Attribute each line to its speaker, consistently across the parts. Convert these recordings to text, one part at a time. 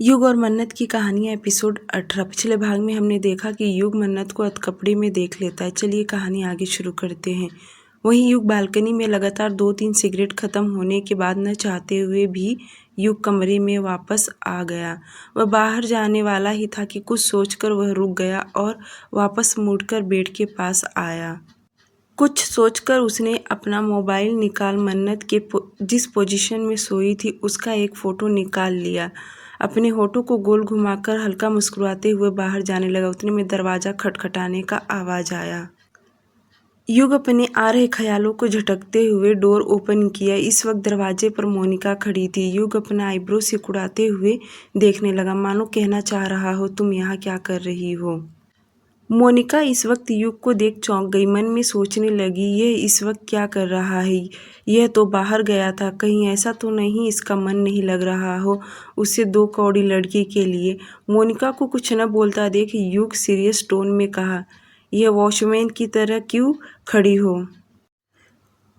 Speaker 1: युग और मन्नत की कहानियाँ एपिसोड 18। पिछले भाग में हमने देखा कि युग मन्नत को अधकपड़े में देख लेता है। चलिए कहानी आगे शुरू करते हैं। वहीं युग बालकनी में लगातार 2-3 सिगरेट खत्म होने के बाद न चाहते हुए भी युग कमरे में वापस आ गया। वह बाहर जाने वाला ही था कि कुछ सोचकर वह रुक गया और वापस मुड़कर बेड के पास आया। कुछ सोचकर उसने अपना मोबाइल निकाल मन्नत के जिस पोजीशन में सोई थी उसका एक फ़ोटो निकाल लिया। अपने होठों को गोल घुमाकर हल्का मुस्कुराते हुए बाहर जाने लगा। उतने में दरवाज़ा खटखटाने का आवाज़ आया। युग अपने आ रहे ख्यालों को झटकते हुए डोर ओपन किया। इस वक्त दरवाजे पर मोनिका खड़ी थी। युग अपना आईब्रो सिकुड़ाते हुए देखने लगा, मानो कहना चाह रहा हो, तुम यहाँ क्या कर रही हो। मोनिका इस वक्त युग को देख चौंक गई। मन में सोचने लगी, यह इस वक्त क्या कर रहा है। यह तो बाहर गया था, कहीं ऐसा तो नहीं इसका मन नहीं लग रहा हो उससे 2 कौड़ी लड़की के लिए। मोनिका को कुछ न बोलता देख युग सीरियस टोन में कहा, यह वॉचमैन की तरह क्यों खड़ी हो।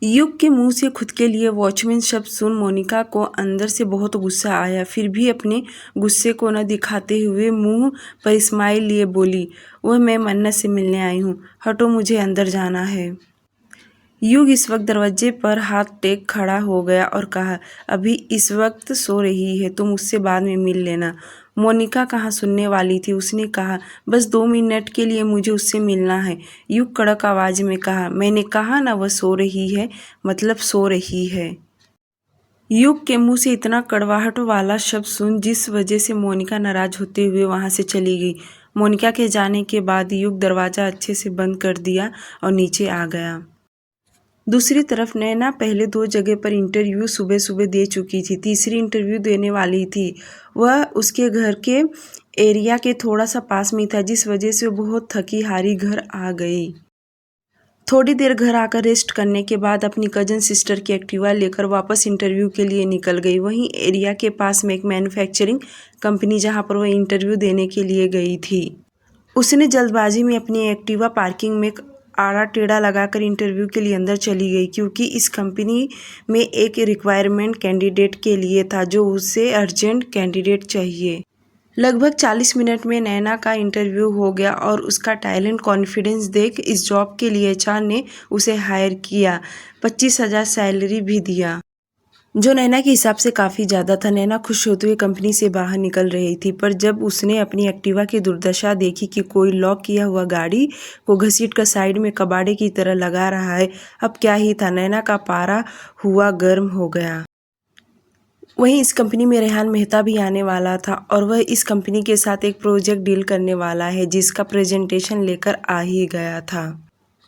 Speaker 1: युग के मुंह से खुद के लिए वॉचमैन शब्द सुन मोनिका को अंदर से बहुत गुस्सा आया। फिर भी अपने गुस्से को न दिखाते हुए मुंह पर स्माइल लिए बोली, वह मैं मन्नत से मिलने आई हूँ, हटो मुझे अंदर जाना है। युग इस वक्त दरवाजे पर हाथ टेक खड़ा हो गया और कहा, अभी इस वक्त सो रही है, तुम उससे बाद में मिल लेना। मोनिका कहाँ सुनने वाली थी। उसने कहा, बस 2 मिनट के लिए मुझे उससे मिलना है। युग कड़क आवाज में कहा, मैंने कहा ना वह सो रही है, मतलब सो रही है। युग के मुंह से इतना कड़वाहट वाला शब्द सुन जिस वजह से मोनिका नाराज होते हुए वहां से चली गई। मोनिका के जाने के बाद युग दरवाजा अच्छे से बंद कर दिया और नीचे आ गया। दूसरी तरफ नैना पहले 2 जगह पर इंटरव्यू सुबह सुबह दे चुकी थी। तीसरी इंटरव्यू देने वाली थी। वह उसके घर के एरिया के थोड़ा सा पास में था, जिस वजह से वो बहुत थकी हारी घर आ गई। थोड़ी देर घर आकर रेस्ट करने के बाद अपनी कजन सिस्टर की एक्टिवा लेकर वापस इंटरव्यू के लिए निकल गई। वहीं एरिया के पास में एक मैन्युफैक्चरिंग कंपनी जहां पर वह इंटरव्यू देने के लिए गई थी। उसने जल्दबाजी में अपनी एक्टिवा पार्किंग में आड़ा टेढ़ा लगाकर इंटरव्यू के लिए अंदर चली गई, क्योंकि इस कंपनी में एक रिक्वायरमेंट कैंडिडेट के लिए था जो उसे अर्जेंट कैंडिडेट चाहिए। लगभग 40 मिनट में नैना का इंटरव्यू हो गया और उसका टैलेंट कॉन्फिडेंस देख इस जॉब के लिए एचआर ने उसे हायर किया। 25,000 सैलरी भी दिया, जो नैना के हिसाब से काफ़ी ज़्यादा था। नैना खुश होते हुए कंपनी से बाहर निकल रही थी, पर जब उसने अपनी एक्टिवा की दुर्दशा देखी कि कोई लॉक किया हुआ गाड़ी को घसीट कर साइड में कबाड़े की तरह लगा रहा है, अब क्या ही था, नैना का पारा हुआ गर्म हो गया। वहीं इस कंपनी में रेहान मेहता भी आने वाला था और वह इस कंपनी के साथ एक प्रोजेक्ट डील करने वाला है, जिसका प्रेजेंटेशन लेकर आ ही गया था।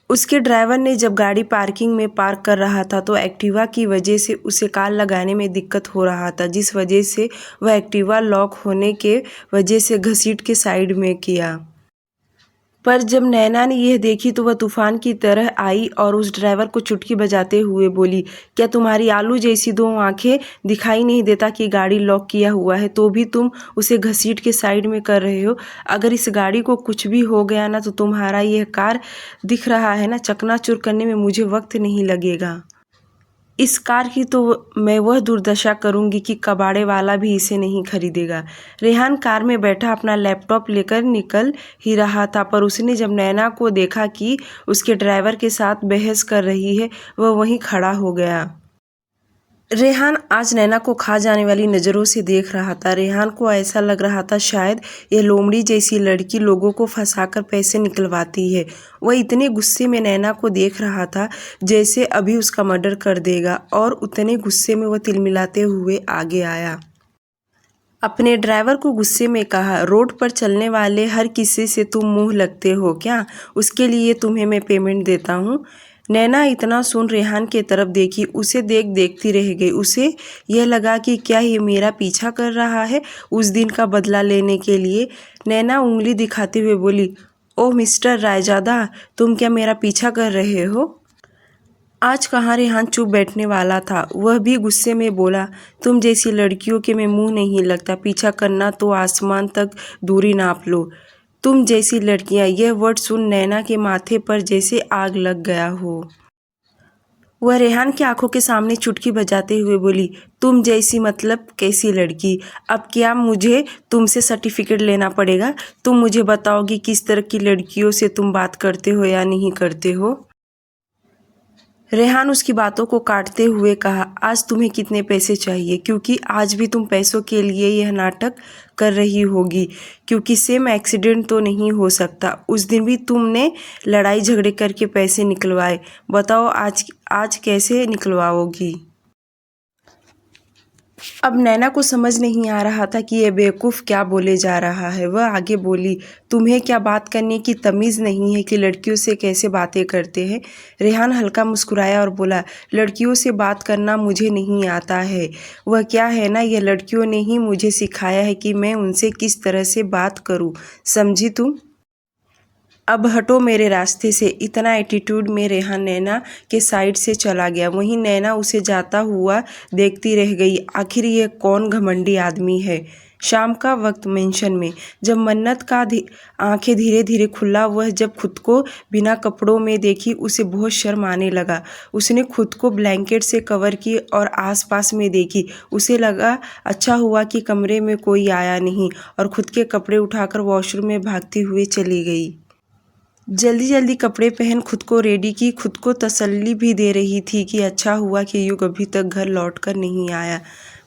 Speaker 1: उसके ड्राइवर ने जब गाड़ी पार्किंग में पार्क कर रहा था तो एक्टिवा की वजह से उसे कार लगाने में दिक्कत हो रहा था, जिस वजह से वह एक्टिवा लॉक होने के वजह से घसीट के साइड में किया। पर जब नैना ने यह देखी तो वह तूफान की तरह आई और उस ड्राइवर को चुटकी बजाते हुए बोली, क्या तुम्हारी आलू जैसी 2 आंखें दिखाई नहीं देता कि गाड़ी लॉक किया हुआ है, तो भी तुम उसे घसीट के साइड में कर रहे हो। अगर इस गाड़ी को कुछ भी हो गया ना तो तुम्हारा यह कार दिख रहा है ना, चकनाचूर करने में मुझे वक्त नहीं लगेगा। इस कार की तो मैं वह दुर्दशा करूंगी कि कबाड़े वाला भी इसे नहीं खरीदेगा। रेहान कार में बैठा अपना लैपटॉप लेकर निकल ही रहा था, पर उसने जब नैना को देखा कि उसके ड्राइवर के साथ बहस कर रही है, वह वहीं खड़ा हो गया। रेहान आज नैना को खा जाने वाली नज़रों से देख रहा था। रेहान को ऐसा लग रहा था शायद यह लोमड़ी जैसी लड़की लोगों को फंसाकर पैसे निकलवाती है। वह इतने गुस्से में नैना को देख रहा था जैसे अभी उसका मर्डर कर देगा, और उतने गुस्से में वह तिलमिलाते हुए आगे आया। अपने ड्राइवर को गुस्से में कहा, रोड पर चलने वाले हर किसी से तुम मुंह लगते हो क्या? उसके लिए तुम्हें मैं पेमेंट देता हूँ। नैना इतना सुन रेहान के तरफ देखी, उसे देखती रह गई। उसे यह लगा कि क्या ये मेरा पीछा कर रहा है उस दिन का बदला लेने के लिए। नैना उंगली दिखाते हुए बोली, ओ मिस्टर रायजादा, तुम क्या मेरा पीछा कर रहे हो? आज कहाँ रेहान चुप बैठने वाला था। वह भी गुस्से में बोला, तुम जैसी लड़कियों के में मुंह नहीं लगता, पीछा करना तो आसमान तक दूरी नाप लो। तुम जैसी लड़कियां, यह वर्ड सुन नैना के माथे पर जैसे आग लग गया हो। वह रेहान की आंखों के सामने चुटकी बजाते हुए बोली, तुम जैसी मतलब कैसी लड़की? अब क्या मुझे तुमसे सर्टिफिकेट लेना पड़ेगा? तुम मुझे बताओगी किस तरह की लड़कियों से तुम बात करते हो या नहीं करते हो? रेहान उसकी बातों को काटते हुए कहा, आज तुम्हें कितने पैसे चाहिए? क्योंकि आज भी तुम पैसों के लिए यह नाटक कर रही होगी, क्योंकि सेम एक्सीडेंट तो नहीं हो सकता। उस दिन भी तुमने लड़ाई झगड़े करके पैसे निकलवाए, बताओ आज कैसे निकलवाओगी? अब नैना को समझ नहीं आ रहा था कि यह बेवकूफ़ क्या बोले जा रहा है। वह आगे बोली, तुम्हें क्या बात करने की तमीज़ नहीं है कि लड़कियों से कैसे बातें करते हैं? रेहान हल्का मुस्कुराया और बोला, लड़कियों से बात करना मुझे नहीं आता है। वह क्या है ना, यह लड़कियों ने ही मुझे सिखाया है कि मैं उनसे किस तरह से बात करूं, समझी तुम? अब हटो मेरे रास्ते से। इतना एटीट्यूड में रेहान नैना के साइड से चला गया। वहीं नैना उसे जाता हुआ देखती रह गई। आखिर ये कौन घमंडी आदमी है? शाम का वक्त मेंशन में जब मन्नत का आंखें धीरे धीरे खुला, वह जब खुद को बिना कपड़ों में देखी उसे बहुत शर्म आने लगा। उसने खुद को ब्लैंकेट से कवर की और आसपास में देखी। उसे लगा अच्छा हुआ कि कमरे में कोई आया नहीं, और खुद के कपड़े उठाकर वॉशरूम में भागती हुई चली गई। जल्दी जल्दी कपड़े पहन खुद को रेडी की, खुद को तसल्ली भी दे रही थी कि अच्छा हुआ कि युग अभी तक घर लौटकर नहीं आया।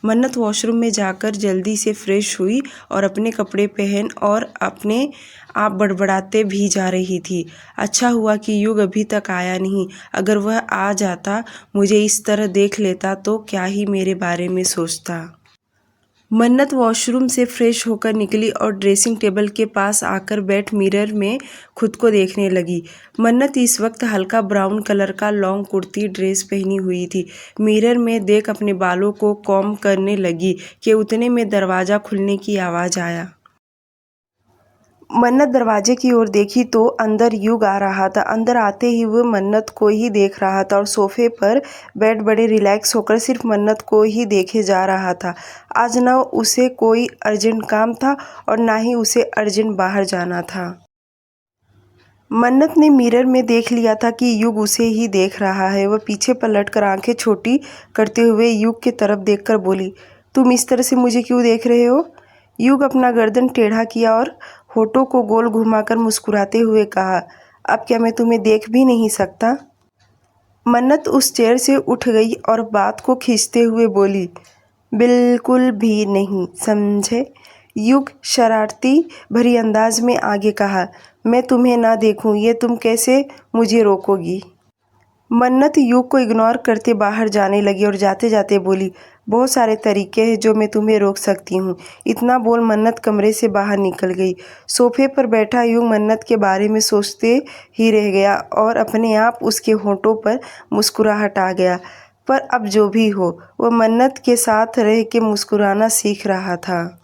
Speaker 1: मन्नत वॉशरूम में जाकर जल्दी से फ्रेश हुई और अपने कपड़े पहन और अपने आप बड़बड़ाते भी जा रही थी। अच्छा हुआ कि युग अभी तक आया नहीं। अगर वह आ जाता, मुझे इस तरह देख लेता तो क्या ही मेरे बारे में सोचता। मन्नत वॉशरूम से फ्रेश होकर निकली और ड्रेसिंग टेबल के पास आकर बैठ मिरर में खुद को देखने लगी। मन्नत इस वक्त हल्का ब्राउन कलर का लॉन्ग कुर्ती ड्रेस पहनी हुई थी। मिरर में देख अपने बालों को कॉम्ब करने लगी कि उतने में दरवाज़ा खुलने की आवाज़ आया। मन्नत दरवाजे की ओर देखी तो अंदर युग आ रहा था। अंदर आते ही वह मन्नत को ही देख रहा था और सोफे पर बैठ बड़े रिलैक्स होकर सिर्फ मन्नत को ही देखे जा रहा था। आज न उसे कोई अर्जेंट काम था और ना ही उसे अर्जेंट बाहर जाना था। मन्नत ने मिरर में देख लिया था कि युग उसे ही देख रहा है। वह पीछे पलटकर आंखें छोटी करते हुए युग की तरफ देखकर बोली, तुम इस तरह से मुझे क्यों देख रहे हो? युग अपना गर्दन टेढ़ा किया और होठों को गोल घुमाकर मुस्कुराते हुए कहा, अब क्या मैं तुम्हें देख भी नहीं सकता? मन्नत उस चेयर से उठ गई और बात को खींचते हुए बोली, बिल्कुल भी नहीं, समझे? युग शरारती भरी अंदाज में आगे कहा, मैं तुम्हें ना देखूं ये तुम कैसे मुझे रोकोगी? मन्नत युग को इग्नोर करते बाहर जाने लगी और जाते जाते बोली, बहुत सारे तरीके हैं जो मैं तुम्हें रोक सकती हूँ। इतना बोल मन्नत कमरे से बाहर निकल गई। सोफे पर बैठा युग मन्नत के बारे में सोचते ही रह गया और अपने आप उसके होठों पर मुस्कुराहट आ गया। पर अब जो भी हो, वह मन्नत के साथ रह के मुस्कुराना सीख रहा था।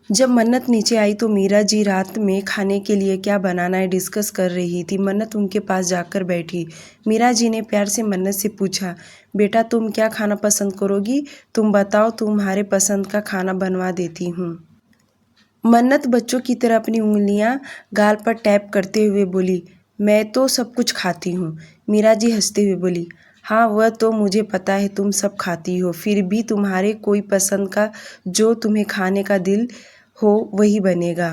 Speaker 1: जब मन्नत नीचे आई तो मीरा जी रात में खाने के लिए क्या बनाना है डिस्कस कर रही थी। मन्नत उनके पास जाकर बैठी। मीरा जी ने प्यार से मन्नत से पूछा, बेटा तुम क्या खाना पसंद करोगी? तुम बताओ, तुम्हारे पसंद का खाना बनवा देती हूँ। मन्नत बच्चों की तरह अपनी उंगलियां गाल पर टैप करते हुए बोली, मैं तो सब कुछ खाती हूँ। मीरा जी हंसते हुए बोली, हाँ वह तो मुझे पता है तुम सब खाती हो, फिर भी तुम्हारे कोई पसंद का जो तुम्हें खाने का दिल हो वही बनेगा।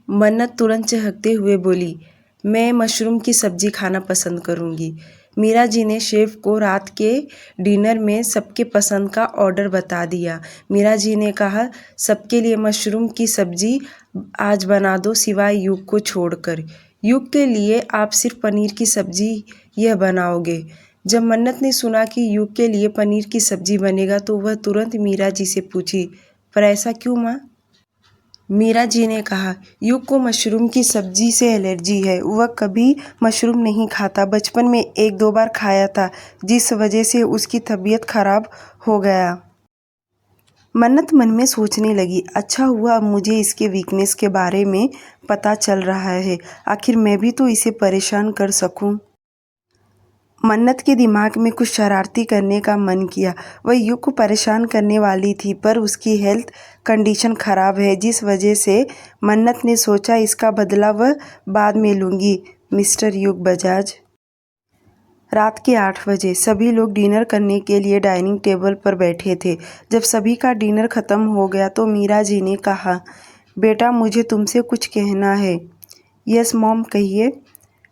Speaker 1: मन्नत तुरंत चहकते हुए बोली, मैं मशरूम की सब्ज़ी खाना पसंद करूँगी। मीरा जी ने शेफ़ को रात के डिनर में सबके पसंद का ऑर्डर बता दिया। मीरा जी ने कहा, सबके लिए मशरूम की सब्ज़ी आज बना दो सिवाय युग को छोड़कर। युग के लिए आप सिर्फ पनीर की सब्ज़ी यह बनाओगे। जब मन्नत ने सुना कि युग के लिए पनीर की सब्ज़ी बनेगा तो वह तुरंत मीरा जी से पूछी, पर ऐसा क्यों माँ? मीरा जी ने कहा, युग को मशरूम की सब्ज़ी से एलर्जी है। वह कभी मशरूम नहीं खाता। बचपन में 1-2 बार खाया था, जिस वजह से उसकी तबीयत खराब हो गया। मन्नत मन में सोचने लगी, अच्छा हुआ अब मुझे इसके वीकनेस के बारे में पता चल रहा है। आखिर मैं भी तो इसे परेशान कर सकूं। मन्नत के दिमाग में कुछ शरारती करने का मन किया। वह युग को परेशान करने वाली थी, पर उसकी हेल्थ कंडीशन ख़राब है, जिस वजह से मन्नत ने सोचा इसका बदला वह बाद में लूँगी। मिस्टर युग बजाज। रात के 8 बजे सभी लोग डिनर करने के लिए डाइनिंग टेबल पर बैठे थे। जब सभी का डिनर ख़त्म हो गया तो मीरा जी ने कहा, बेटा मुझे तुमसे कुछ कहना है। यस मॉम, कहिए।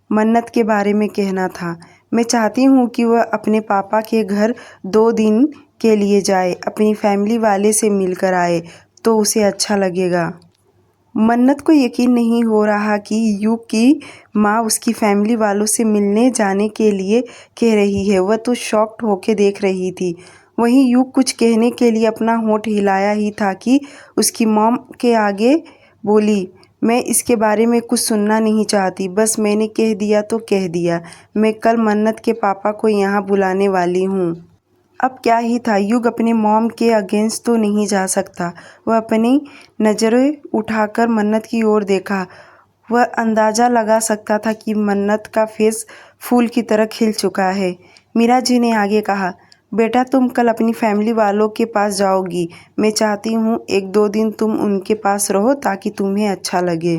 Speaker 1: मन्नत के बारे में कहना था। मैं चाहती हूँ कि वह अपने पापा के घर 2 दिन के लिए जाए, अपनी फैमिली वाले से मिलकर आए तो उसे अच्छा लगेगा। मन्नत को यकीन नहीं हो रहा कि युग की माँ उसकी फैमिली वालों से मिलने जाने के लिए कह रही है। वह तो शॉक्ड होकर देख रही थी। वहीं युग कुछ कहने के लिए अपना होंठ हिलाया ही था कि उसकी मॉम के आगे बोली, मैं इसके बारे में कुछ सुनना नहीं चाहती, बस मैंने कह दिया तो कह दिया। मैं कल मन्नत के पापा को यहाँ बुलाने वाली हूँ। अब क्या ही था, युग अपने मॉम के अगेंस्ट तो नहीं जा सकता। वह अपनी नज़रें उठाकर मन्नत की ओर देखा। वह अंदाज़ा लगा सकता था कि मन्नत का फेस फूल की तरह खिल चुका है। मीरा जी ने आगे कहा, बेटा तुम कल अपनी फैमिली वालों के पास जाओगी। मैं चाहती हूँ 1-2 दिन तुम उनके पास रहो ताकि तुम्हें अच्छा लगे।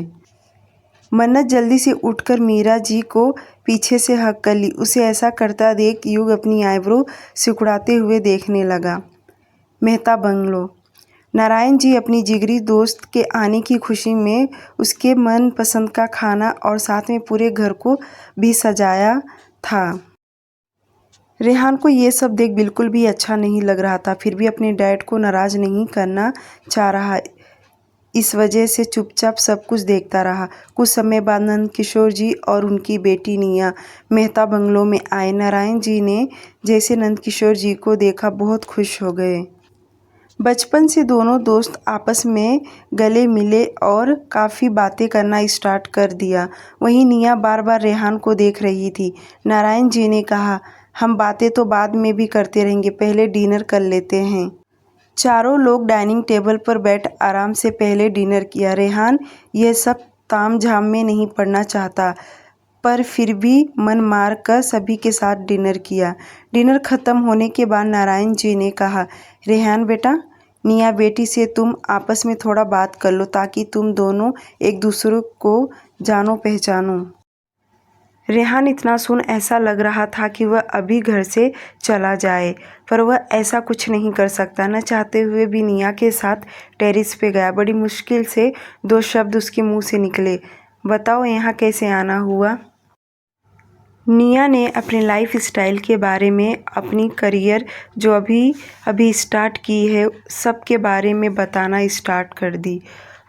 Speaker 1: मन्नत जल्दी से उठकर मीरा जी को पीछे से हक कर ली। उसे ऐसा करता देख युग अपनी आईब्रो सिकुड़ाते हुए देखने लगा। मेहता बंगलो। नारायण जी अपनी जिगरी दोस्त के आने की खुशी में उसके मन पसंद का खाना और साथ में पूरे घर को भी सजाया था। रेहान को ये सब देख बिल्कुल भी अच्छा नहीं लग रहा था, फिर भी अपने डैड को नाराज़ नहीं करना चाह रहा, इस वजह से चुपचाप सब कुछ देखता रहा। कुछ समय बाद नंदकिशोर जी और उनकी बेटी निया मेहता बंगलों में आए। नारायण जी ने जैसे नंदकिशोर जी को देखा बहुत खुश हो गए। बचपन से दोनों दोस्त आपस में गले मिले और काफ़ी बातें करना स्टार्ट कर दिया। वहीं निया बार बार रेहान को देख रही थी। नारायण जी ने कहा, हम बातें तो बाद में भी करते रहेंगे, पहले डिनर कर लेते हैं। चारों लोग डाइनिंग टेबल पर बैठ आराम से पहले डिनर किया। रेहान यह सब तामझाम में नहीं पड़ना चाहता, पर फिर भी मन मार कर सभी के साथ डिनर किया। डिनर ख़त्म होने के बाद नारायण जी ने कहा, रेहान बेटा, निया बेटी से तुम आपस में थोड़ा बात कर लो ताकि तुम दोनों एक दूसरे को जानो पहचानो। रेहान इतना सुन ऐसा लग रहा था कि वह अभी घर से चला जाए, पर वह ऐसा कुछ नहीं कर सकता। न चाहते हुए भी निया के साथ टेरेस पे गया। बड़ी मुश्किल से 2 शब्द उसके मुंह से निकले, बताओ यहाँ कैसे आना हुआ। निया ने अपने लाइफ स्टाइल के बारे में, अपनी करियर जो अभी स्टार्ट की है, सब के बारे में बताना स्टार्ट कर दी।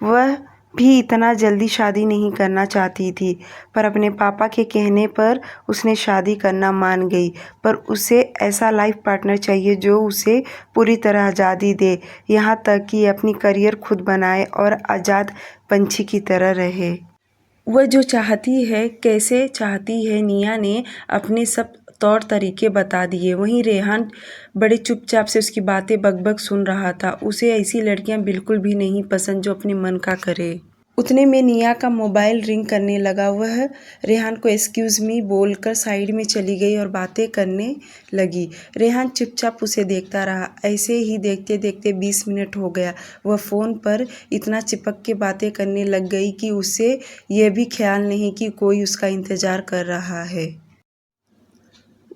Speaker 1: वह भी इतना जल्दी शादी नहीं करना चाहती थी, पर अपने पापा के कहने पर उसने शादी करना मान गई। पर उसे ऐसा लाइफ पार्टनर चाहिए जो उसे पूरी तरह आज़ादी दे, यहाँ तक कि अपनी करियर खुद बनाए और आज़ाद पंछी की तरह रहे। वह जो चाहती है, कैसे चाहती है, निया ने अपने सब तौर तरीके बता दिए। वहीं रेहान बड़े चुपचाप से उसकी बातें बकबक सुन रहा था। उसे ऐसी लड़कियां बिल्कुल भी नहीं पसंद जो अपने मन का करे। उतने में निया का मोबाइल रिंग करने लगा। वह रेहान को एक्सक्यूज़ मी बोलकर साइड में चली गई और बातें करने लगी। रेहान चुपचाप उसे देखता रहा। ऐसे ही देखते देखते 20 मिनट हो गया। वह फ़ोन पर इतना चिपक के बातें करने लग गई कि उसे यह भी ख्याल नहीं कि कोई उसका इंतज़ार कर रहा है।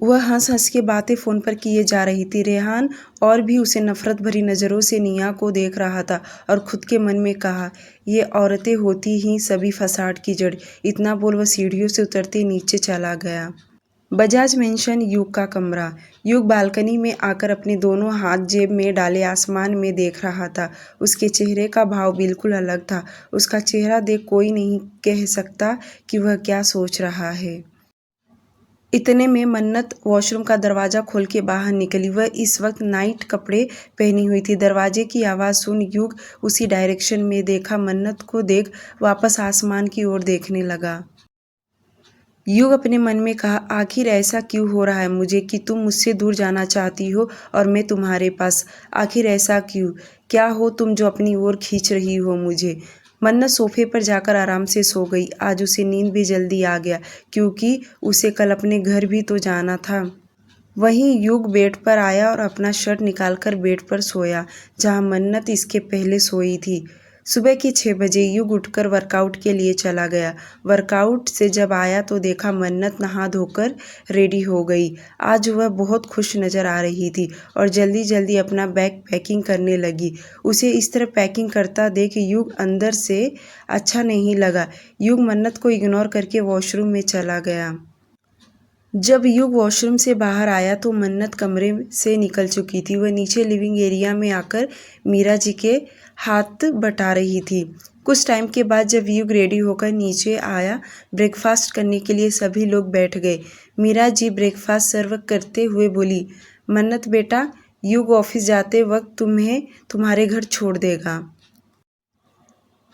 Speaker 1: वह हंस हंस के बातें फ़ोन पर किए जा रही थी। रेहान और भी उसे नफ़रत भरी नज़रों से निया को देख रहा था और खुद के मन में कहा, ये औरतें होती ही सभी फसाद की जड़। इतना बोल वह सीढ़ियों से उतरते नीचे चला गया। बजाज मेंशन युग का कमरा। युग बालकनी में आकर अपने दोनों हाथ जेब में डाले आसमान में देख रहा था। उसके चेहरे का भाव बिल्कुल अलग था। उसका चेहरा देख कोई नहीं कह सकता कि वह क्या सोच रहा है। इतने में मन्नत वॉशरूम का दरवाज़ा खोल के बाहर निकली। वह इस वक्त नाइट कपड़े पहनी हुई थी। दरवाजे की आवाज़ सुन युग उसी डायरेक्शन में देखा। मन्नत को देख वापस आसमान की ओर देखने लगा। युग अपने मन में कहा, आखिर ऐसा क्यों हो रहा है मुझे कि तुम मुझसे दूर जाना चाहती हो और मैं तुम्हारे पास। आखिर ऐसा क्यों? क्या हो तुम जो अपनी ओर खींच रही हो मुझे। मन्नत सोफे पर जाकर आराम से सो गई। आज उसे नींद भी जल्दी आ गया क्योंकि उसे कल अपने घर भी तो जाना था। वहीं युग बेड पर आया और अपना शर्ट निकालकर बेड पर सोया जहां मन्नत इसके पहले सोई थी। सुबह के 6 बजे युग उठकर वर्कआउट के लिए चला गया। वर्कआउट से जब आया तो देखा मन्नत नहा धोकर रेडी हो गई। आज वह बहुत खुश नज़र आ रही थी और जल्दी जल्दी अपना बैग पैकिंग करने लगी। उसे इस तरह पैकिंग करता देख युग अंदर से अच्छा नहीं लगा। युग मन्नत को इग्नोर करके वॉशरूम में चला गया। जब युग वॉशरूम से बाहर आया तो मन्नत कमरे से निकल चुकी थी। वह नीचे लिविंग एरिया में आकर मीरा जी के हाथ बटा रही थी। कुछ टाइम के बाद जब युग रेडी होकर नीचे आया, ब्रेकफास्ट करने के लिए सभी लोग बैठ गए। मीरा जी ब्रेकफास्ट सर्व करते हुए बोली, मन्नत बेटा, युग ऑफिस जाते वक्त तुम्हें तुम्हारे घर छोड़ देगा।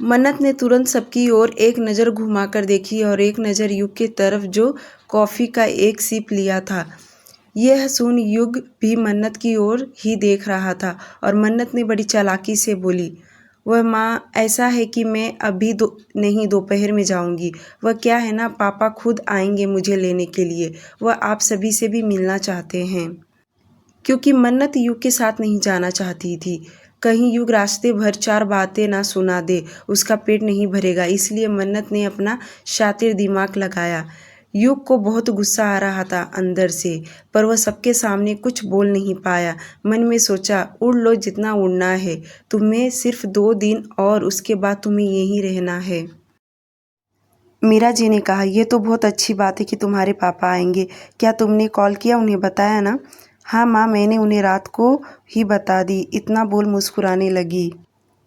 Speaker 1: मन्नत ने तुरंत सबकी ओर एक नज़र घुमाकर देखी और एक नज़र युग की तरफ जो कॉफ़ी का एक सिप लिया था। यह सुन युग भी मन्नत की ओर ही देख रहा था और मन्नत ने बड़ी चालाकी से बोली, वह माँ, ऐसा है कि मैं अभी नहीं, दोपहर में जाऊंगी। वह क्या है ना, पापा खुद आएंगे मुझे लेने के लिए। वह आप सभी से भी मिलना चाहते हैं। क्योंकि मन्नत युग के साथ नहीं जाना चाहती थी। कहीं युग रास्ते भर 4 बातें ना सुना दे, उसका पेट नहीं भरेगा। इसलिए मन्नत ने अपना शातिर दिमाग लगाया। युग को बहुत गुस्सा आ रहा था अंदर से, पर वह सबके सामने कुछ बोल नहीं पाया। मन में सोचा, उड़ लो जितना उड़ना है, तुम्हें सिर्फ 2 दिन और उसके बाद तुम्हें यहीं रहना है। मीरा जी ने कहा, यह तो बहुत अच्छी बात है कि तुम्हारे पापा आएंगे। क्या तुमने कॉल किया, उन्हें बताया ना? हाँ माँ, मैंने उन्हें रात को ही बता दी। इतना बोल मुस्कुराने लगी।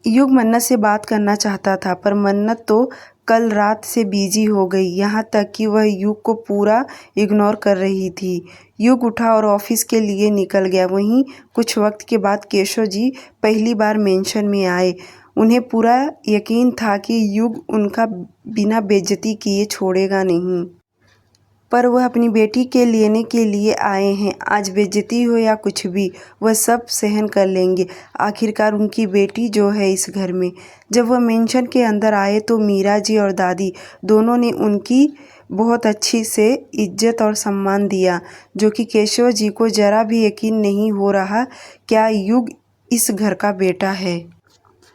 Speaker 1: युग मन्नत से बात करना चाहता था, पर मन्नत तो कल रात से बिजी हो गई, यहाँ तक कि वह युग को पूरा इग्नोर कर रही थी। युग उठा और ऑफिस के लिए निकल गया। वहीं कुछ वक्त के बाद केशव जी पहली बार मेंशन में आए। उन्हें पूरा यकीन था कि युग उनका बिना बेइज्जती किए छोड़ेगा नहीं, पर वह अपनी बेटी के लेने के लिए आए हैं। आज बेइज्जती हो या कुछ भी, वह सब सहन कर लेंगे। आखिरकार उनकी बेटी जो है इस घर में। जब वह मेंशन के अंदर आए तो मीरा जी और दादी दोनों ने उनकी बहुत अच्छी से इज्जत और सम्मान दिया, जो कि केशव जी को जरा भी यकीन नहीं हो रहा क्या युग इस घर का बेटा है।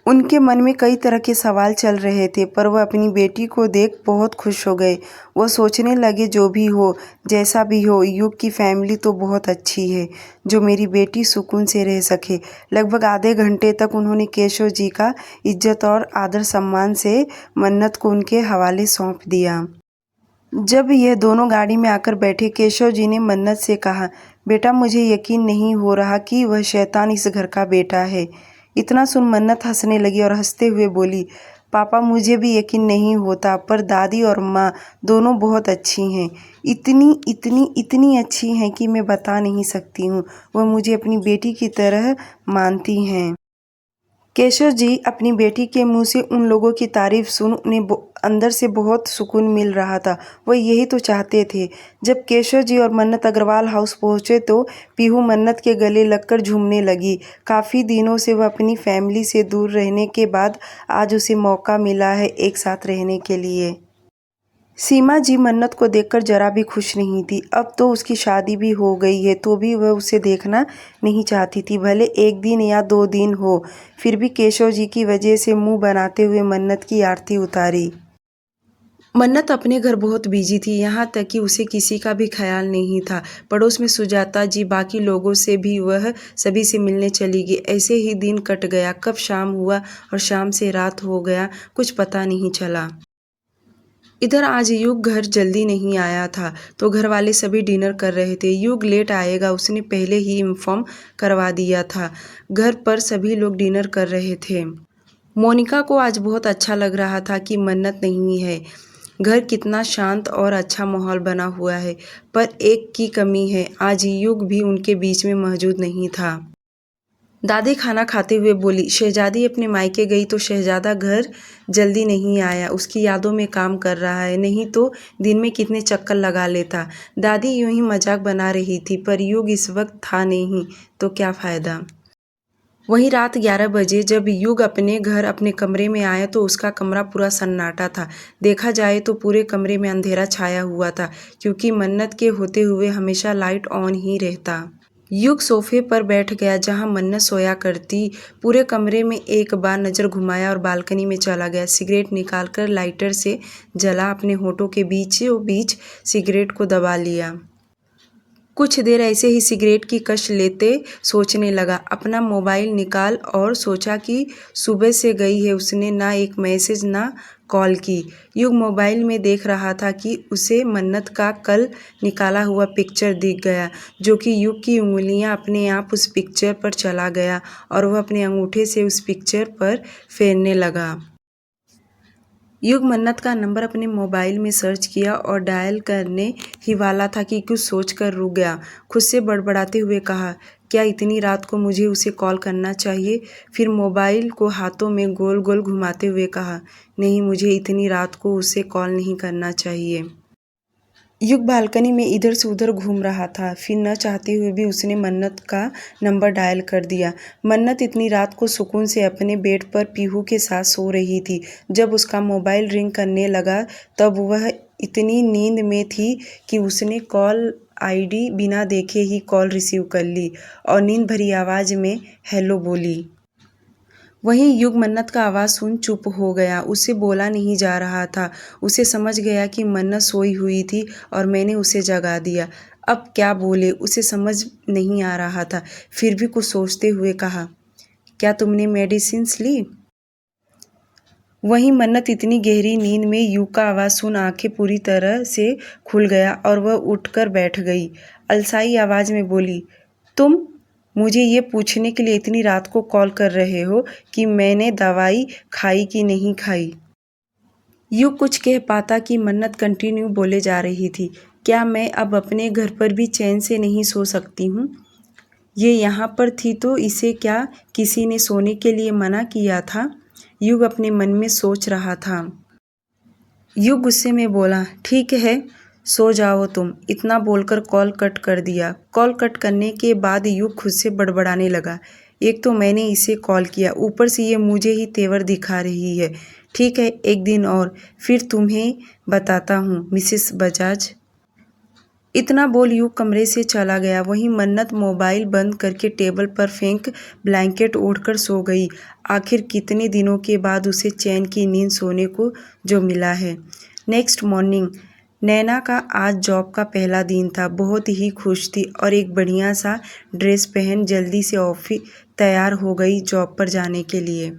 Speaker 1: उनके मन में कई तरह के सवाल चल रहे थे, पर वह अपनी बेटी को देख बहुत खुश हो गए। वह सोचने लगे, जो भी हो, जैसा भी हो, युग की फैमिली तो बहुत अच्छी है, जो मेरी बेटी सुकून से रह सके। लगभग आधे घंटे तक उन्होंने केशव जी का इज्जत और आदर सम्मान से मन्नत को उनके हवाले सौंप दिया। जब यह दोनों गाड़ी में आकर बैठे, केशव जी ने मन्नत से कहा, बेटा, मुझे यकीन नहीं हो रहा कि वह शैतान इस घर का बेटा है। इतना सुन मन्नत हंसने लगी और हंसते हुए बोली, पापा, मुझे भी यकीन नहीं होता, पर दादी और माँ दोनों बहुत अच्छी हैं। इतनी इतनी इतनी अच्छी हैं कि मैं बता नहीं सकती हूँ। वह मुझे अपनी बेटी की तरह मानती हैं। केशव जी अपनी बेटी के मुंह से उन लोगों की तारीफ सुन उन्हें अंदर से बहुत सुकून मिल रहा था। वह यही तो चाहते थे। जब केशव जी और मन्नत अग्रवाल हाउस पहुंचे तो पीहू मन्नत के गले लगकर झूमने लगी। काफ़ी दिनों से वह अपनी फैमिली से दूर रहने के बाद आज उसे मौका मिला है एक साथ रहने के लिए। सीमा जी मन्नत को देखकर जरा भी खुश नहीं थी। अब तो उसकी शादी भी हो गई है, तो भी वह उसे देखना नहीं चाहती थी, भले 1 दिन या 2 दिन हो। फिर भी केशव जी की वजह से मुंह बनाते हुए मन्नत की आरती उतारी। मन्नत अपने घर बहुत बिजी थी, यहाँ तक कि उसे किसी का भी ख्याल नहीं था। पड़ोस में सुजाता जी, बाकी लोगों से भी वह सभी से मिलने चली गई। ऐसे ही दिन कट गया। कब शाम हुआ और शाम से रात हो गया, कुछ पता नहीं चला। इधर आज युग घर जल्दी नहीं आया था, तो घर वाले सभी डिनर कर रहे थे। युग लेट आएगा उसने पहले ही इन्फॉर्म करवा दिया था। घर पर सभी लोग डिनर कर रहे थे। मोनिका को आज बहुत अच्छा लग रहा था कि मन्नत नहीं है। घर कितना शांत और अच्छा माहौल बना हुआ है, पर एक की कमी है, आज युग भी उनके बीच में मौजूद नहीं था। दादी खाना खाते हुए बोली, शहजादी अपने मायके गई तो शहजादा घर जल्दी नहीं आया, उसकी यादों में काम कर रहा है, नहीं तो दिन में कितने चक्कर लगा लेता। दादी यूं ही मजाक बना रही थी, पर युग इस वक्त था नहीं तो क्या फ़ायदा। वहीं रात 11 बजे जब युग अपने घर अपने कमरे में आया तो उसका कमरा पूरा सन्नाटा था। देखा जाए तो पूरे कमरे में अंधेरा छाया हुआ था, क्योंकि मन्नत के होते हुए हमेशा लाइट ऑन ही रहता। युग सोफे पर बैठ गया जहां मन्नत सोया करती। पूरे कमरे में एक बार नज़र घुमाया और बालकनी में चला गया। सिगरेट निकालकर लाइटर से जला, अपने होठों के बीचों बीच सिगरेट को दबा लिया। कुछ देर ऐसे ही सिगरेट की कश लेते सोचने लगा। अपना मोबाइल निकाल और सोचा कि सुबह से गई है, उसने ना एक मैसेज ना कॉल की। युग मोबाइल में देख रहा था कि उसे मन्नत का कल निकाला हुआ पिक्चर दिख गया, जो कि युग की उंगलियां अपने आप उस पिक्चर पर चला गया और वह अपने अंगूठे से उस पिक्चर पर फेरने लगा। युग मन्नत का नंबर अपने मोबाइल में सर्च किया और डायल करने ही वाला था कि कुछ सोचकर रुक गया। खुद से बड़बड़ाते हुए कहा, क्या इतनी रात को मुझे उसे कॉल करना चाहिए? फिर मोबाइल को हाथों में गोल गोल घुमाते हुए कहा, नहीं, मुझे इतनी रात को उसे कॉल नहीं करना चाहिए। युग बालकनी में इधर से उधर घूम रहा था। फिर न चाहते हुए भी उसने मन्नत का नंबर डायल कर दिया। मन्नत इतनी रात को सुकून से अपने बेड पर पीहू के साथ सो रही थी। जब उसका मोबाइल रिंग करने लगा तब वह इतनी नींद में थी कि उसने कॉल आईडी बिना देखे ही कॉल रिसीव कर ली और नींद भरी आवाज़ में हेलो बोली। वहीं युग मन्नत का आवाज़ सुन चुप हो गया। उससे बोला नहीं जा रहा था। उसे समझ गया कि मन्नत सोई हुई थी और मैंने उसे जगा दिया। अब क्या बोले, उसे समझ नहीं आ रहा था। फिर भी कुछ सोचते हुए कहा, क्या तुमने मेडिसिन्स ली? वहीं मन्नत इतनी गहरी नींद में युग का आवाज़ सुन आंखें पूरी तरह से खुल गया और वह उठकर बैठ गई। अलसाई आवाज़ में बोली, तुम मुझे ये पूछने के लिए इतनी रात को कॉल कर रहे हो कि मैंने दवाई खाई कि नहीं खाई? युग कुछ कह पाता कि मन्नत कंटिन्यू बोले जा रही थी, क्या मैं अब अपने घर पर भी चैन से नहीं सो सकती हूँ? ये यहाँ पर थी तो इसे क्या किसी ने सोने के लिए मना किया था? युग अपने मन में सोच रहा था। युग गुस्से में बोला, ठीक है, सो जाओ तुम। इतना बोलकर कॉल कट कर दिया। कॉल कट करने के बाद युग खुद से बड़बड़ाने लगा, एक तो मैंने इसे कॉल किया, ऊपर से ये मुझे ही तेवर दिखा रही है। ठीक है, एक दिन और फिर तुम्हें बताता हूँ मिसेस बजाज। इतना बोल युग कमरे से चला गया। वहीं मन्नत मोबाइल बंद करके टेबल पर फेंक ब्लैंकेट ओढ़कर सो गई। आखिर कितने दिनों के बाद उसे चैन की नींद सोने को जो मिला है। नेक्स्ट मॉर्निंग नैना का आज जॉब का पहला दिन था। बहुत ही खुश थी और एक बढ़िया सा ड्रेस पहन जल्दी से ऑफिस तैयार हो गई जॉब पर जाने के लिए।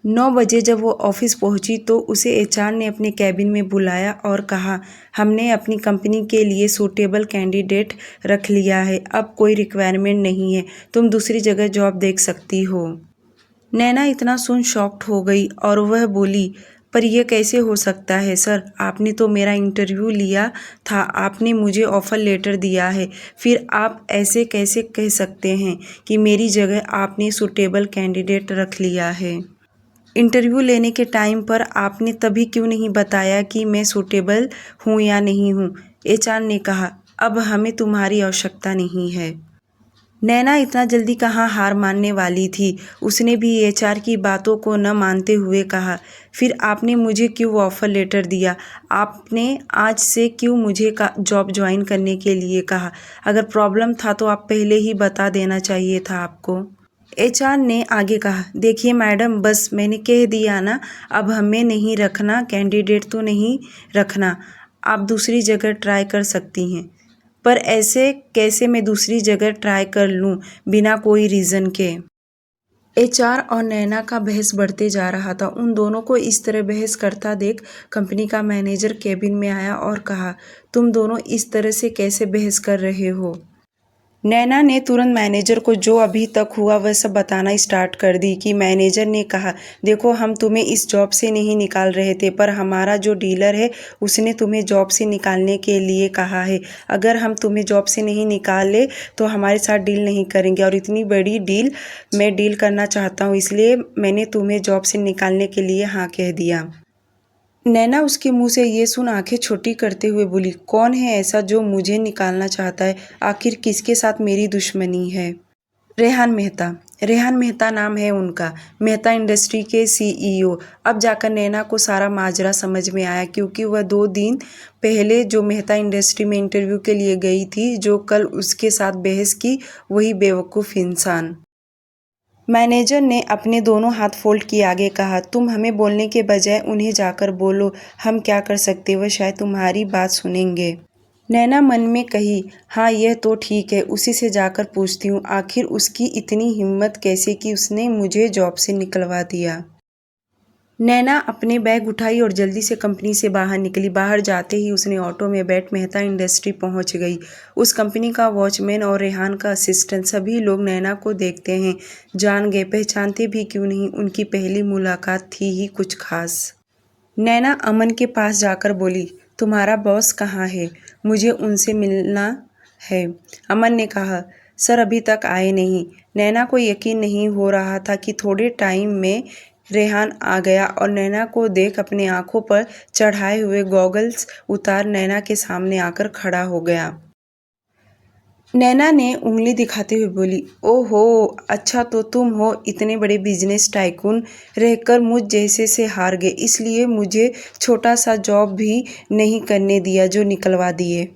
Speaker 1: 9 बजे जब वो ऑफिस पहुंची तो उसे एचआर ने अपने कैबिन में बुलाया और कहा, हमने अपनी कंपनी के लिए सूटेबल कैंडिडेट रख लिया है, अब कोई रिक्वायरमेंट नहीं है, तुम दूसरी जगह जॉब देख सकती हो। नैना इतना सुन शॉक्ड हो गई और वह बोली, पर यह कैसे हो सकता है सर? आपने तो मेरा इंटरव्यू लिया था, आपने मुझे ऑफ़र लेटर दिया है, फिर आप ऐसे कैसे कह सकते हैं कि मेरी जगह आपने सूटेबल कैंडिडेट रख लिया है? इंटरव्यू लेने के टाइम पर आपने तभी क्यों नहीं बताया कि मैं सूटेबल हूँ या नहीं हूँ? एचआर ने कहा, अब हमें तुम्हारी आवश्यकता नहीं है। नैना इतना जल्दी कहाँ हार मानने वाली थी। उसने भी एचआर की बातों को न मानते हुए कहा, फिर आपने मुझे क्यों ऑफ़र लेटर दिया? आपने आज से क्यों मुझे जॉब ज्वाइन करने के लिए कहा? अगर प्रॉब्लम था तो आप पहले ही बता देना चाहिए था आपको। एचआर ने आगे कहा, देखिए मैडम, बस मैंने कह दिया ना, अब हमें नहीं रखना, कैंडिडेट तो नहीं रखना, आप दूसरी जगह ट्राई कर सकती हैं। पर ऐसे कैसे मैं दूसरी जगह ट्राई कर लूँ बिना कोई रीज़न के? एचआर और नैना का बहस बढ़ते जा रहा था। उन दोनों को इस तरह बहस करता देख कंपनी का मैनेजर केबिन में आया और कहा, तुम दोनों इस तरह से कैसे बहस कर रहे हो? नैना ने तुरंत मैनेजर को जो अभी तक हुआ वह सब बताना स्टार्ट कर दी कि मैनेजर ने कहा, देखो, हम तुम्हें इस जॉब से नहीं निकाल रहे थे, पर हमारा जो डीलर है उसने तुम्हें जॉब से निकालने के लिए कहा है। अगर हम तुम्हें जॉब से नहीं निकाले तो हमारे साथ डील नहीं करेंगे और इतनी बड़ी डील मैं डील करना चाहता हूँ, इसलिए मैंने तुम्हें जॉब से निकालने के लिए हाँ कह दिया। नैना उसके मुंह से ये सुन आंखें छोटी करते हुए बोली, कौन है ऐसा जो मुझे निकालना चाहता है? आखिर किसके साथ मेरी दुश्मनी है? रेहान मेहता। रेहान मेहता नाम है उनका, मेहता इंडस्ट्री के CEO। अब जाकर नैना को सारा माजरा समझ में आया, क्योंकि वह 2 दिन पहले जो मेहता इंडस्ट्री में इंटरव्यू के लिए गई थी, जो कल उसके साथ बहस की, वही बेवकूफ़ इंसान। मैनेजर ने अपने दोनों हाथ फोल्ड किए आगे कहा, तुम हमें बोलने के बजाय उन्हें जाकर बोलो। हम क्या कर सकते, वह शायद तुम्हारी बात सुनेंगे। नैना मन में कही, हाँ यह तो ठीक है, उसी से जाकर पूछती हूँ, आखिर उसकी इतनी हिम्मत कैसे कि उसने मुझे जॉब से निकलवा दिया। नैना अपने बैग उठाई और जल्दी से कंपनी से बाहर निकली। बाहर जाते ही उसने ऑटो में बैठ मेहता इंडस्ट्री पहुंच गई। उस कंपनी का वॉचमैन और रेहान का असिस्टेंट सभी लोग नैना को देखते हैं जान गए, पहचानते भी क्यों नहीं, उनकी पहली मुलाकात थी ही कुछ खास। नैना अमन के पास जाकर बोली, तुम्हारा बॉस कहाँ है, मुझे उनसे मिलना है। अमन ने कहा, सर अभी तक आए नहीं। नैना को यकीन नहीं हो रहा था कि थोड़े टाइम में रेहान आ गया और नैना को देख अपने आंखों पर चढ़ाए हुए गॉगल्स उतार नैना के सामने आकर खड़ा हो गया। नैना ने उंगली दिखाते हुए बोली, ओहो अच्छा, तो तुम हो इतने बड़े बिजनेस टाइकून, रहकर मुझ जैसे से हार गए, इसलिए मुझे छोटा सा जॉब भी नहीं करने दिया जो निकलवा दिए।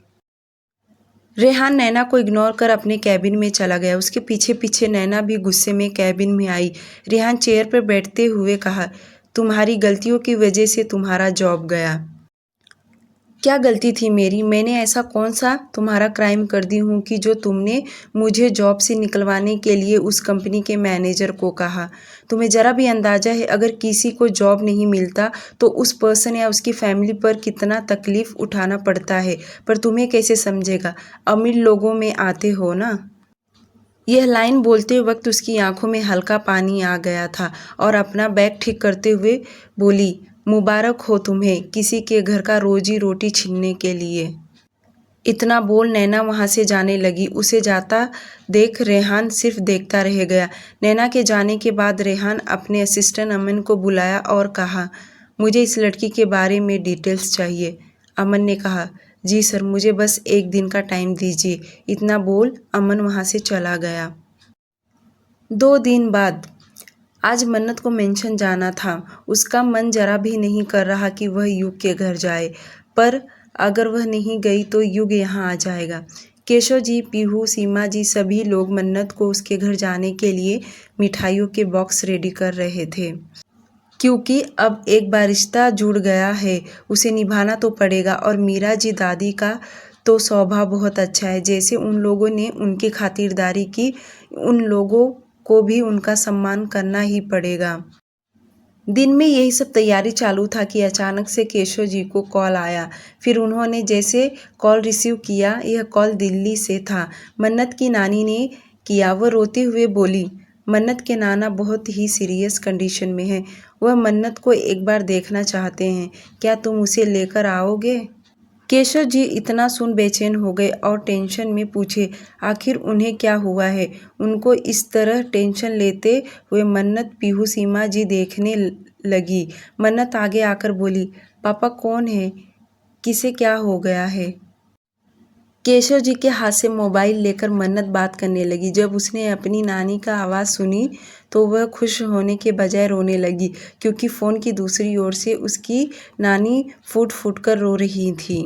Speaker 1: रेहान नैना को इग्नोर कर अपने कैबिन में चला गया। उसके पीछे पीछे नैना भी गुस्से में कैबिन में आई। रेहान चेयर पर बैठते हुए कहा, तुम्हारी गलतियों की वजह से तुम्हारा जॉब गया। क्या गलती थी मेरी, मैंने ऐसा कौन सा तुम्हारा क्राइम कर दी हूँ कि जो तुमने मुझे जॉब से निकलवाने के लिए उस कंपनी के मैनेजर को कहा। तुम्हें ज़रा भी अंदाज़ा है अगर किसी को जॉब नहीं मिलता तो उस पर्सन या उसकी फैमिली पर कितना तकलीफ़ उठाना पड़ता है, पर तुम्हें कैसे समझेगा, अमीर लोगों में आते हो ना। यह लाइन बोलते वक्त उसकी आंखों में हल्का पानी आ गया था और अपना बैग ठीक करते हुए बोली, मुबारक हो तुम्हें किसी के घर का रोजी रोटी छीनने के लिए। इतना बोल नैना वहाँ से जाने लगी। उसे जाता देख रेहान सिर्फ देखता रह गया। नैना के जाने के बाद रेहान अपने असिस्टेंट अमन को बुलाया और कहा, मुझे इस लड़की के बारे में डिटेल्स चाहिए। अमन ने कहा, जी सर, मुझे बस 1 दिन का टाइम दीजिए। इतना बोल अमन वहाँ से चला गया। 2 दिन बाद आज मन्नत को मेंशन जाना था। उसका मन जरा भी नहीं कर रहा कि वह युग के घर जाए, पर अगर वह नहीं गई तो युग यहाँ आ जाएगा। केशव जी, पीहू, सीमा जी सभी लोग मन्नत को उसके घर जाने के लिए मिठाइयों के बॉक्स रेडी कर रहे थे, क्योंकि अब एक बार रिश्ता जुड़ गया है, उसे निभाना तो पड़ेगा। और मीरा जी दादी का तो स्वभाव बहुत अच्छा है, जैसे उन लोगों ने उनकी खातिरदारी की, उन लोगों को भी उनका सम्मान करना ही पड़ेगा। दिन में यही सब तैयारी चालू था कि अचानक से केशव जी को कॉल आया। फिर उन्होंने जैसे कॉल रिसीव किया, यह कॉल दिल्ली से था। मन्नत की नानी ने किया। वह रोते हुए बोली, मन्नत के नाना बहुत ही सीरियस कंडीशन में हैं, वह मन्नत को एक बार देखना चाहते हैं, क्या तुम उसे लेकर आओगे। केशव जी इतना सुन बेचैन हो गए और टेंशन में पूछे, आखिर उन्हें क्या हुआ है। उनको इस तरह टेंशन लेते हुए मन्नत, पीहू, सीमा जी देखने लगी। मन्नत आगे आकर बोली, पापा कौन है, किसे क्या हो गया है। केशव जी के हाथ से मोबाइल लेकर मन्नत बात करने लगी। जब उसने अपनी नानी का आवाज़ सुनी तो वह खुश होने के बजाय रोने लगी, क्योंकि फ़ोन की दूसरी ओर से उसकी नानी फूट फूट कर रो रही थी।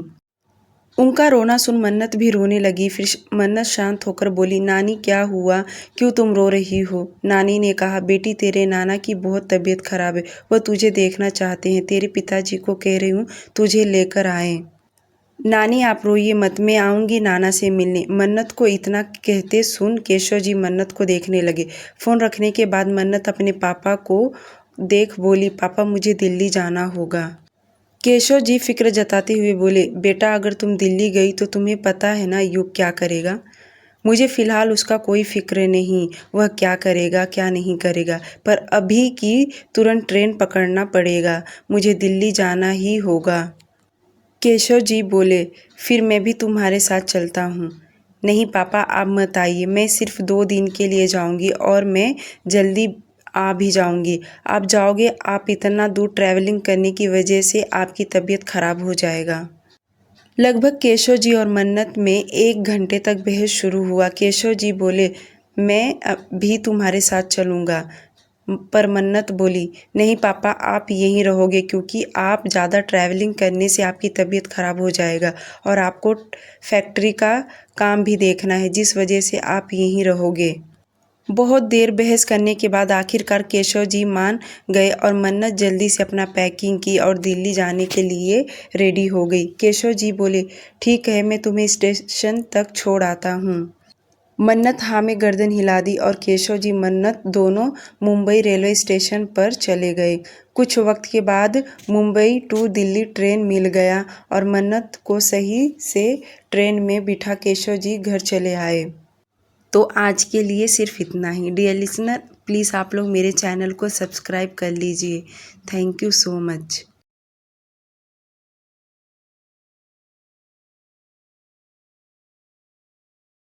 Speaker 1: उनका रोना सुन मन्नत भी रोने लगी। फिर मन्नत शांत होकर बोली, नानी क्या हुआ, क्यों तुम रो रही हो। नानी ने कहा, बेटी तेरे नाना की बहुत तबीयत खराब है, वह तुझे देखना चाहते हैं, तेरे पिताजी को कह रही हूँ तुझे लेकर आए। नानी आप रोइए मत, मैं आऊँगी नाना से मिलने। मन्नत को इतना कहते सुन केशव जी मन्नत को देखने लगे। फ़ोन रखने के बाद मन्नत अपने पापा को देख बोली, पापा मुझे दिल्ली जाना होगा। केशव जी फिक्र जताते हुए बोले, बेटा अगर तुम दिल्ली गई तो तुम्हें पता है ना युग क्या करेगा। मुझे फ़िलहाल उसका कोई फिक्र नहीं, वह क्या करेगा क्या नहीं करेगा, पर अभी की तुरंत ट्रेन पकड़ना पड़ेगा, मुझे दिल्ली जाना ही होगा। केशव जी बोले, फिर मैं भी तुम्हारे साथ चलता हूँ। नहीं पापा आप मत आइए, मैं सिर्फ 2 दिन के लिए जाऊँगी और मैं जल्दी आ भी जाऊँगी। आप जाओगे, आप इतना दूर ट्रैवलिंग करने की वजह से आपकी तबीयत खराब हो जाएगा। लगभग केशव जी और मन्नत में 1 घंटे तक बहस शुरू हुआ। केशव जी बोले, मैं भी तुम्हारे साथ चलूँगा। पर मन्नत बोली, नहीं पापा, आप यहीं रहोगे क्योंकि आप ज़्यादा ट्रैवलिंग करने से आपकी तबीयत ख़राब हो जाएगा और आपको फैक्ट्री का काम भी देखना है, जिस वजह से आप यहीं रहोगे। बहुत देर बहस करने के बाद आखिरकार केशव जी मान गए और मन्नत जल्दी से अपना पैकिंग की और दिल्ली जाने के लिए रेडी हो गई। केशव जी बोले, ठीक है, मैं तुम्हें स्टेशन तक छोड़ आता हूँ। मन्नत हाँ में गर्दन हिला दी और केशव जी मन्नत दोनों मुंबई रेलवे स्टेशन पर चले गए। कुछ वक्त के बाद मुंबई टू दिल्ली ट्रेन मिल गया और मन्नत को सही से ट्रेन में बिठा केशव जी घर चले आए। तो आज के लिए सिर्फ इतना ही। डियर लिसनर, प्लीज़ आप लोग मेरे चैनल को सब्सक्राइब कर लीजिए। Thank you so much.